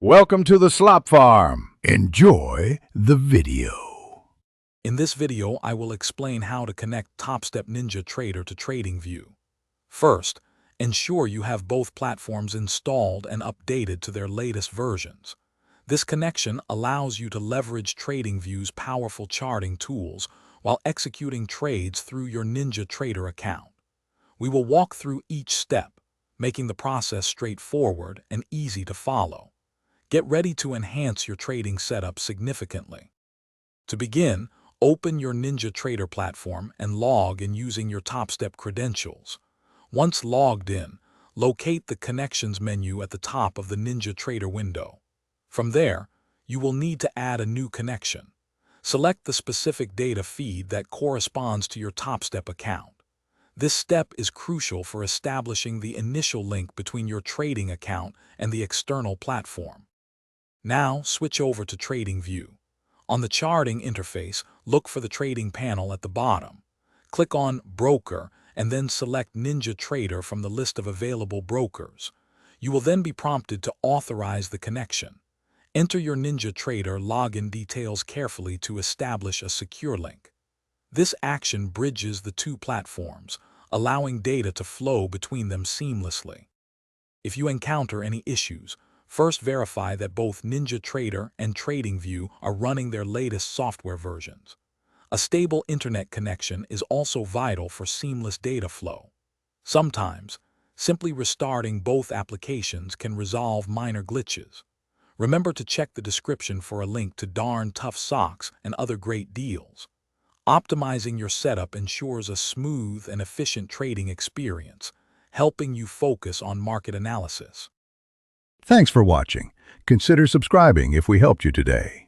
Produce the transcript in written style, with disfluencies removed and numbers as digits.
Welcome to the Slop Farm. Enjoy the video. In this video, I will explain how to connect Topstep NinjaTrader to TradingView. First, ensure you have both platforms installed and updated to their latest versions. This connection allows you to leverage TradingView's powerful charting tools while executing trades through your NinjaTrader account. We will walk through each step, making the process straightforward and easy to follow. Get ready to enhance your trading setup significantly. To begin, open your NinjaTrader platform and log in using your Topstep credentials. Once logged in, locate the Connections menu at the top of the NinjaTrader window. From there, you will need to add a new connection. Select the specific data feed that corresponds to your Topstep account. This step is crucial for establishing the initial link between your trading account and the external platform. Now, switch over to TradingView. On the charting interface, look for the trading panel at the bottom. Click on Broker and then select NinjaTrader from the list of available brokers. You will then be prompted to authorize the connection. Enter your NinjaTrader login details carefully to establish a secure link. This action bridges the two platforms, allowing data to flow between them seamlessly. If you encounter any issues, first verify that both NinjaTrader and TradingView are running their latest software versions. A stable internet connection is also vital for seamless data flow. Sometimes, simply restarting both applications can resolve minor glitches. Remember to check the description for a link to Darn Tough Socks and other great deals. Optimizing your setup ensures a smooth and efficient trading experience, helping you focus on market analysis. Thanks for watching. Consider subscribing if we helped you today.